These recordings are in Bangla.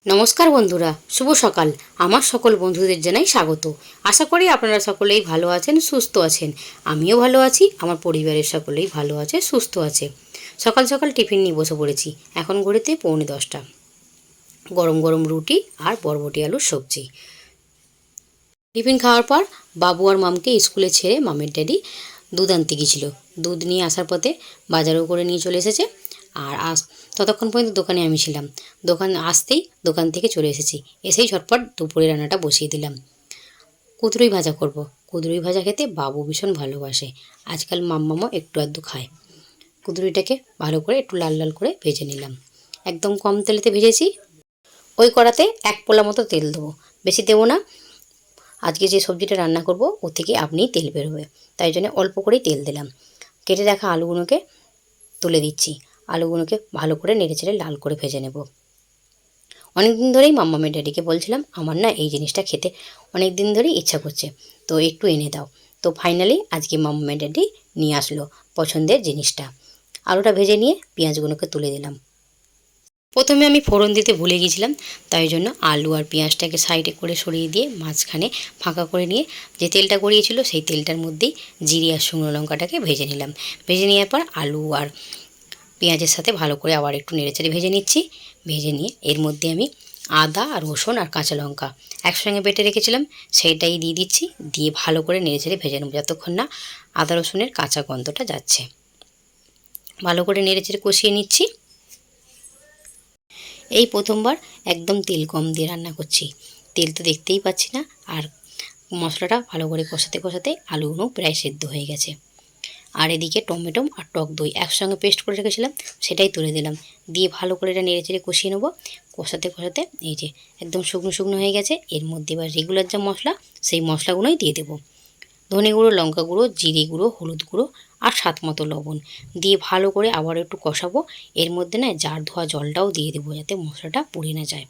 নমস্কার বন্ধুরা, শুভ সকাল। আমার সকল বন্ধুদের জানাই স্বাগত। আশা করি আপনারা সকলেই ভালো আছেন, সুস্থ আছেন। আমিও ভালো আছি, আমার পরিবারের সকলেই ভালো আছে, সুস্থ আছে। সকাল সকাল টিফিন নিয়ে বসে পড়েছি। এখন ঘড়িতে 9:45। গরম গরম রুটি আর বরবটি আলুর সবজি। টিফিন খাওয়ার পর বাবু আর মামকে স্কুলে ছেড়ে মামের ড্যাডি দুধ আনতে গিয়েছিল। দুধ নিয়ে আসার পথে বাজারও করে নিয়ে চলে এসেছে। আর ততক্ষণ পর্যন্ত দোকানে আমি ছিলাম। দোকান আসতেই দোকান থেকে চলে এসেছি। এসেই ঝটপট দুপুরে রান্নাটা বসিয়ে দিলাম। কুঁদরুই ভাজা করব। কুঁদরুই ভাজা খেতে বাবু ভীষণ ভালোবাসে। আজকাল মাম্মামও একটু আধটু খায়। কুঁদরুইটাকে ভালো করে একটু লাল লাল করে ভেজে নিলাম। একদম কম তেলেতে ভেজেছি। ওই কড়াতে 1 পোলা মতো তেল দেবো, বেশি দেবো না। আজকে যে সবজিটা রান্না করব ও থেকে আপনিই তেল বেরোবে, তাই জন্য অল্প করেই তেল দিলাম। কেটে রাখা আলুগুলোকে তুলে দিচ্ছি। আলুগুলোকে ভালো করে নেড়েচেড়ে লাল করে ভেজে নেব। অনেক দিন ধরেই মাম্মামের ড্যাডিকে বলছিলাম, আমার না এই জিনিসটা খেতে অনেক দিন ধরেই ইচ্ছা করছে, তো একটু এনে দাও। তো ফাইনালি আজকে মাম্মামের ড্যাডি নিয়ে আসলো পছন্দের জিনিসটা। আলুটা ভেজে নিয়ে পেঁয়াজগুলোকে তুলে দিলাম। প্রথমে আমি ফোড়ন দিতে ভুলে গিয়েছিলাম, তাই জন্য আলু আর পেঁয়াজটাকে সাইডে করে সরিয়ে দিয়ে মাঝখানে ফাঁকা করে নিয়ে যে তেলটা গড়িয়েছিল সেই তেলটার মধ্যেই জিরে আর শুকনো লঙ্কাটাকে ভেজে নিলাম। ভেজে নেওয়ার পর আলু আর পেঁয়াজের সাথে ভালো করে আবার একটু নেড়েচেড়ে ভেজে নিচ্ছি। ভেজে নিয়ে এর মধ্যে আমি আদা আর রসুন আর কাঁচা লঙ্কা একসঙ্গে বেটে রেখেছিলাম, সেইটাই দিয়ে দিচ্ছি। দিয়ে ভালো করে নেড়েচেড়ে ভেজে নেব যতক্ষণ না আদা রসুনের কাঁচা গন্ধটা যাচ্ছে। ভালো করে নেড়েচেড়ে কষিয়ে নিচ্ছি। এই প্রথমবার একদম তেল কম দিয়ে রান্না করছি। তেল তো দেখতেই পাচ্ছি না। আর মশলাটা ভালো করে কষাতে কষাতে আলুগুলো প্রায় সেদ্ধ হয়ে গেছে। আর এদিকে টমেটো আর টক দই একসঙ্গে পেস্ট করে রেখেছিলাম, সেটাই তুলে দিলাম। দিয়ে ভালো করে এটা নেড়েচেড়ে কষিয়ে নেবো। কষাতে কষাতে এই যে একদম শুকনো শুকনো হয়ে গেছে। এর মধ্যে এবার রেগুলার যা মশলা সেই মশলাগুলোই দিয়ে দেবো। ধনে গুঁড়ো, লঙ্কা গুঁড়ো, জিরে গুঁড়ো, হলুদ গুঁড়ো আর স্বাদ মতো লবণ দিয়ে ভালো করে আবার একটু কষাবো। এর মধ্যে না জার ধোয়া জলটাও দিয়ে দেবো, যাতে মশলাটা পুড়ে না যায়।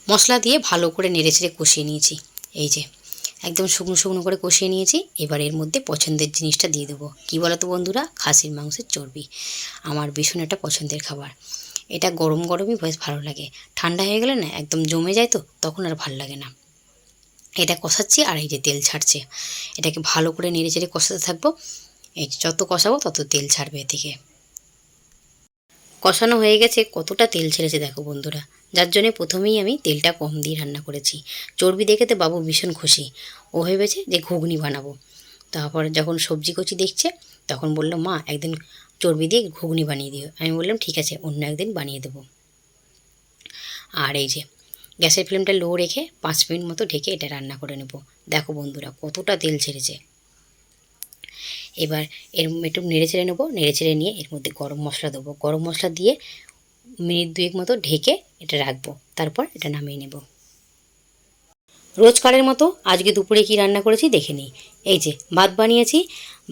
মশলা দিয়ে ভালো করে নেড়েচেড়ে কষিয়ে নিয়েছি। এই যে একদম শুকনো শুকনো করে কষিয়ে নিয়েছি। এবার এর মধ্যে পছন্দের জিনিসটা দিয়ে দেবো। কী বলো তো বন্ধুরা, খাসির মাংসের চর্বি। আমার ভীষণ একটা পছন্দের খাবার। এটা গরম গরমই বেশ ভালো লাগে। ঠান্ডা হয়ে গেলে না একদম জমে যায়, তো তখন আর ভালো লাগে না। এটা কষাচ্ছি আর এই যে তেল ছাড়ছে। এটাকে ভালো করে নেড়েচেড়ে কষাতে থাকবো। এই যে যত কষাবো তত তেল ছাড়বে এ থেকে। কষানো হয়ে গেছে, কতটা তেল ছেড়েছে দেখো বন্ধুরা। যার জন্যে প্রথমেই আমি তেলটা কম দিয়ে রান্না করেছি। চর্বি দেখে তো বাবু ভীষণ খুশি। ও ভেবেছে যে ঘুগনি বানাবো। তারপর যখন সবজি কচি দেখছে তখন বলল, মা একদিন চর্বি দিয়ে ঘুগনি বানিয়ে দিও। আমি বললাম ঠিক আছে, অন্য একদিন বানিয়ে দেবো। আর এই যে গ্যাসের ফ্লেমটা লো রেখে 5 মিনিট মতো ঢেকে এটা রান্না করে নেব। দেখো বন্ধুরা কতটা তেল ছেড়েছে। এবার এর একটু নেড়েচেড়ে নেবো। নেড়েচেড়ে নিয়ে এর মধ্যে গরম মশলা দেবো। গরম মশলা দিয়ে মিনিট 2 মতো ঢেকে এটা রাখবো। তারপর এটা নামিয়ে নেব। রোজকারের মতো আজকে দুপুরে কি রান্না করেছি দেখে নিই। এই যে ভাত বানিয়েছি।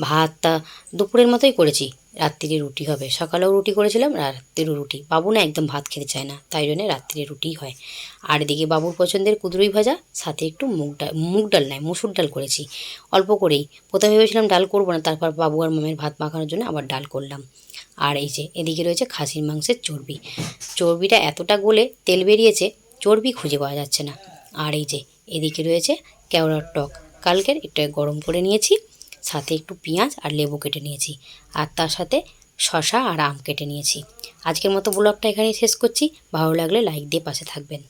ভাতটা দুপুরের মতোই করেছি। রাত্রিরে রুটি হবে। সকালেও রুটি করেছিলাম, রাত্রিরও রুটি। বাবু না একদম ভাত খেতে চায় না, তাই জন্য রাত্রিরে রুটিই হয়। আর এদিকে বাবুর পছন্দের কুঁদরুই ভাজা, সাথে একটু মুগ ডাল নয় মসুর ডাল করেছি অল্প করেই। প্রথমে ভেবেছিলাম ডাল করবো না, তারপর বাবু আর মামের ভাত মাখানোর জন্য আবার ডাল করলাম। আর এই যে এদিকে রয়েছে খাসির মাংসের চর্বি। চর্বিটা এতটা গলে তেল বেরিয়েছে, চর্বি খুঁজে পাওয়া যাচ্ছে না। আর এই যে এদিকে রয়েছে কেওড়ার টক, কালকের এটা গরম করে নিয়েছি। সাথে একটু পেঁয়াজ আর লেবু কেটে নিয়েছি। আর তার সাথে শসা আর আম কেটে নিয়েছি। আজকের মতো ব্লগটা এখানেই শেষ করছি। ভালো লাগলে লাইক দিয়ে পাশে থাকবেন।